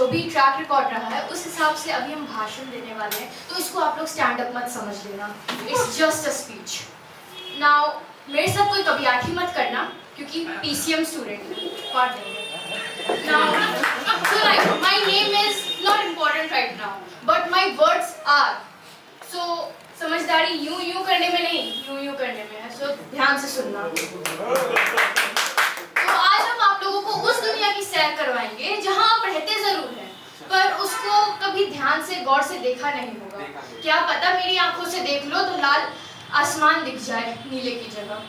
जो भी track record रहा है उस हिसाब से अभी हम भाषण देने वाले हैं, तो इसको आप लोग स्टैंड अप मत समझ लेना, it's just a speech. Now मेरे साथ कोई कबियाठी मत करना क्योंकि PCM स्टूडेंट है। Now my name is not important right now but my words are. So समझदारी यूं करने में नहीं, यूं करने में है, सो ध्यान से सुनना। तो आज हम आप लोगों को उस दुनिया की सैर करवाएंगे जहां आप रहते जरूर हैं पर उसको कभी ध्यान से गौर से देखा नहीं होगा। क्या पता मेरी आंखों से देख लो तो लाल आसमान दिख जाए नीले की जगह।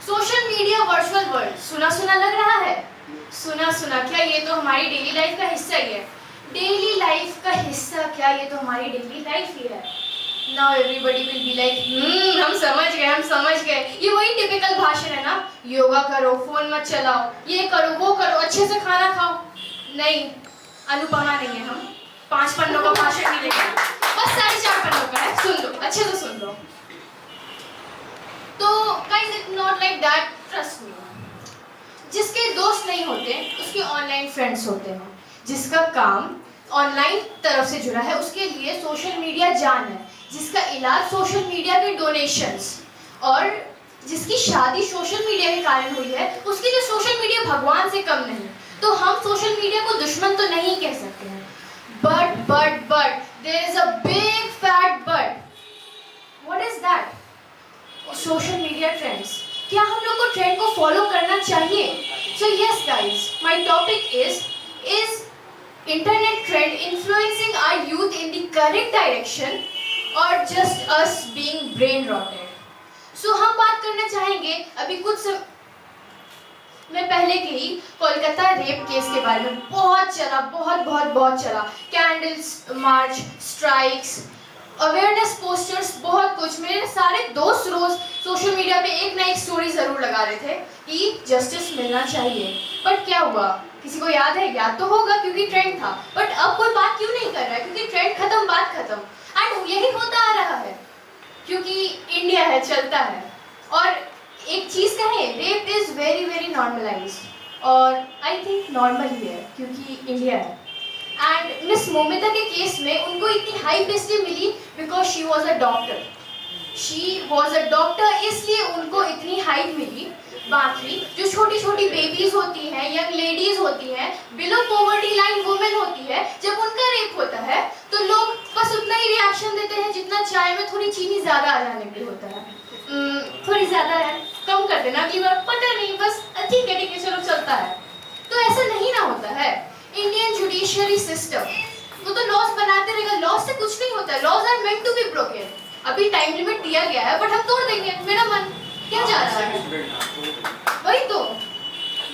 सोशल मीडिया वर्चुअल वर्ल्ड सुना सुना लग रहा है? सुना सुना क्या, ये तो हमारी डेली लाइफ का हिस्सा ही है। डेली लाइफ का हिस्सा क्या, ये तो हमारी डेली लाइफ ही है। Now everybody will be like, हम समझ गए। ये वही टिपिकल भाषण है ना, योगा करो, फोन मत चलाओ, ये करो, वो करो, अच्छे से खाना खाओ। नहीं, अनुपमा नहीं है हम, 5 पन्नों का भाषण नहीं लेंगे, बस 4.5 पन्नों का है, सुन लो, अच्छे से सुन लो। तो guys, it's not like that, trust me। जिसके दोस्त नहीं होते, उसके ऑनलाइन फ्रेंड्स होते हैं। जिसका काम ऑनलाइन तरफ से जुड़ा है, उसके लिए सोशल मीडिया जान है। जिसका इलाज सोशल मीडिया के डोनेशंस, और जिसकी शादी सोशल मीडिया के कारण हुई है, उसके लिए सोशल मीडिया भगवान से कम नहीं। तो हम सोशल मीडिया को दुश्मन तो नहीं कह सकते हैं, but there is a big fat but. What is that? Social media trends. क्या हम लोग को ट्रेंड को फॉलो करना चाहिए? So yes guys, my topic is internet trend influencing our youth in the correct direction or just us being brain rotted? So हम बात करना चाहेंगे अभी कुछ समय पहले के ही कोलकाता रेप केस के बारे में। बहुत चला, बहुत चला। कैंडल्स मार्च, स्ट्राइक्स, अवेयरनेस पोस्टर्स, बहुत कुछ। मेरे सारे दोस्त रोज सोशल मीडिया पे एक ना एक स्टोरी जरूर लगा रहे थे कि जस्टिस मिलना चाहिए। बट क्या हुआ? किसी को याद है? याद तो होगा क्योंकि ट्रेंड था। बट अब कोई बात क्यों नहीं कर रहा है? क्योंकि ट्रेंड खत्म, बात खत्म। एंड यही होता आ रहा है क्योंकि इंडिया है, चलता है। और एक चीज़ कहें, रेप इज़ वेरी नॉर्मलाइज्ड, और आई थिंक नॉर्मल ही है क्योंकि इंडिया है। एंड मिस मोमिता के केस में उनको इतनी हाई इसलिए मिली because she was a doctor, इसलिए उनको इतनी हाइट मिली। बाकी जो छोटी बेबीज होती हैं, यंग लेडीज होती हैं, बिलो पॉवर्टी लाइन वुमेन होती है, जब उनका रेप होता है तो लोग बस उतना ही रिएक्शन देते हैं जितना चाय में थोड़ी चीनी ज़्यादा आ जाने पे होता है। थोड़ी ज़्यादा है, कम कर देना अगली बार, पता नहीं, बस ठीक है चलो चलता है। तो ऐसा नहीं ना होता है। इंडियन जुडिशियरी सिस्टम, वो तो लॉज बनाते रहेगा, लॉज से कुछ नहीं होता। Laws are meant to be broken. अभी टाइम लिमिट दिया गया है बट हम तोड़ देंगे, मेरा मन क्या जा रहा है? वही तो,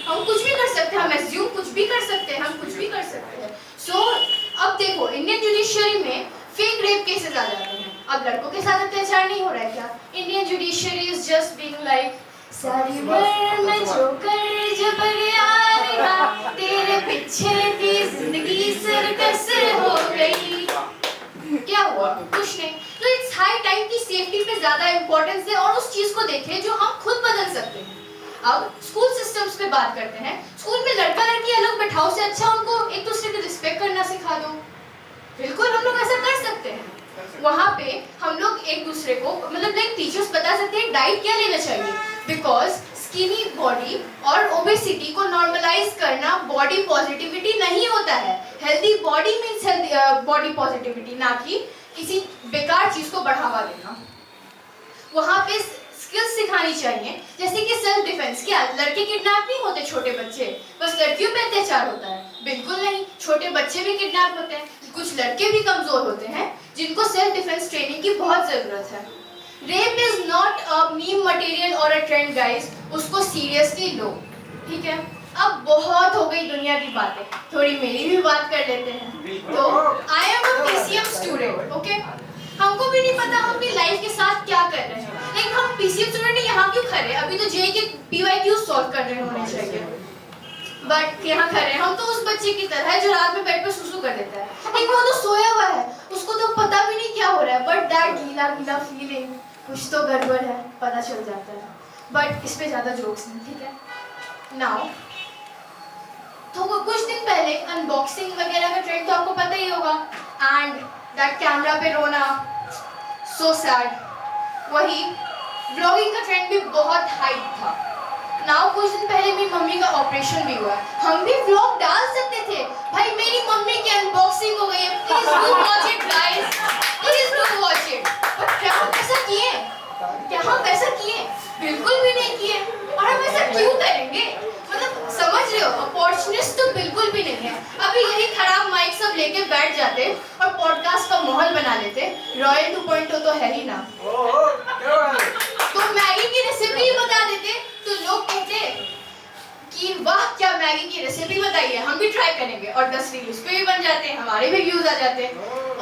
हम कुछ भी कर सकते हैं, हम एज्यूम कुछ भी कर सकते हैं, हम कुछ भी कर सकते हैं। सो अब देखो, इंडियन जुडिशियरी में फेक रेप केसेस आ जाते हैं। अब लड़कों के साथ अत्याचार नहीं हो रहा है क्या? Indian judiciary is just being like, सारी उम्र मैं जो कर जबर आएगा, तेरे पीछे की जिंदगी सर्कस हो गई। क्या हुआ? कुछ नहीं। तो इट्स हाई टाइम की सेफ्टी पे ज्यादा इंपॉर्टेंस दे और उस चीज को देखें जो हम खुद बदल सकते हैं। अब स्कूल सिस्टम्स पे बात करते हैं। स्कूल में लड़का लड़की अलग बैठाओ से अच्छा उनको एक दूसरे को रिस्पेक्ट करना सिखा दो। बिल्कुल हम लोग ऐसा कर सकते हैं। वहाँ पे हम लोग एक दूसरे को, मतलब लाइक टीचर्स बता सकते हैं डाइट क्या लेना चाहिए, बिकॉज स्किनी बॉडी और ओबेसिटी को नॉर्मलाइज करना बॉडी पॉजिटिविटी नहीं होता है। Healthy body means healthy body positivity, ना कि किसी बेकार चीज को बढ़ावा देना। वहाँ पे स्किल्स सिखानी चाहिए, जैसे कि सेल्फ डिफेंस। क्या लड़के किडनैप नहीं होते? छोटे बच्चे, बस लड़कियों पे अत्याचार होता है? बिल्कुल नहीं, छोटे बच्चे भी किडनैप होते हैं। कुछ लड़के भी कमजोर होते हैं जिनको सेल्फ डिफेंस ट्रेनिंग की बहुत जरूरत है। Rape is not a meme material और अ ट्रेंड गाइस, उसको सीरियसली लो, ठीक है? अब बहुत हो गई दुनिया की बातें, थोड़ी मेरी भी बात कर लेते हैं। तो I am a PCM student, okay? हमको भी नहीं पता हम अपनी लाइफ के साथ क्या कर रहे हैं। लाइक हम PCM स्टूडेंट यहाँ क्यों खड़े? अभी तो JEE के PYQ सॉल्व कर रहे होने चाहिए, बट यहाँ खड़े हम तो उस बच्चे की तरह है जो रात में बेड पे सुसु कर देता है। लेकिन वो तो सोया हुआ है, उसको तो पता भी नहीं क्या हो रहा है, बट दैट गीला फीलिंग, कुछ तो गड़बड़ है, पता चल जाता है। बट इस पे ज़्यादा जोक्स नहीं, ठीक है? नाउ तो कुछ दिन पहले अनबॉक्सिंग वगैरह का ट्रेंड तो आपको पता ही होगा, एंड दैट कैमरा पे रोना, सो सैड। वही व्लॉगिंग का ट्रेंड भी बहुत हाइप था। नाउ कुछ दिन पहले मेरी मम्मी का ऑपरेशन भी हुआ, हम भी व्लॉग डाल सकते थे। भाई मेरी मम्मी की अनबॉक्सिंग हो गई है, please do watch it guys, please do watch it. But क्या हम ऐसा किए? क्या हम ऐसा किए? बिल्कुल भी नहीं किए। और हम ऐसा क्यों करेंगे? मतलब समझ रहे हो, अपॉर्चुनिस्ट तो बिल्कुल भी नहीं है। अभी यही खराब माइक सब लेके बैठ जाते और पॉडकास्ट का माहौल बना लेते। रॉयल 2.0 तो है ही ना। तो मैगी की रेसिपी बता देते तो लोग कहते कि वाह क्या मैगी की रेसिपी बताई है, हम भी ट्राई करेंगे, और 10 रील उस पे भी बन जाते, हमारे भी व्यूज आ जाते,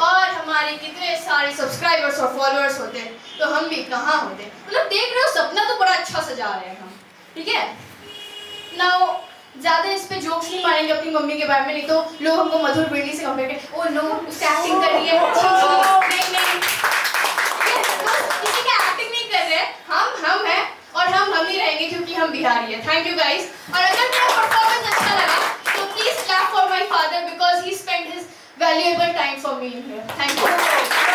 और हमारे कितने सारे सब्सक्राइबर्स और फॉलोअर्स होते, तो हम भी कहाँ होते। मतलब देख रहे हो, सपना तो बड़ा अच्छा सजा रहे हैं हम, ठीक है। नाउ ज्यादा इस पे जोक्स नहीं मारेंगे अपनी मम्मी के बारे में, नहीं तो लोग हमको मधुर बेड़ी से कंपेयर करें, ओ नो उसका एक्टिंग कर रही है, नहीं किसी का एक्टिंग नहीं कर रहे, हम हैं और हम ही रहेंगे क्योंकि हम बिहारी हैं। Thank you guys. और अगर मेरा परफॉर्मेंस अच्छा लगा तो please clap for my father because he spent his valuable time for me here. Thank you.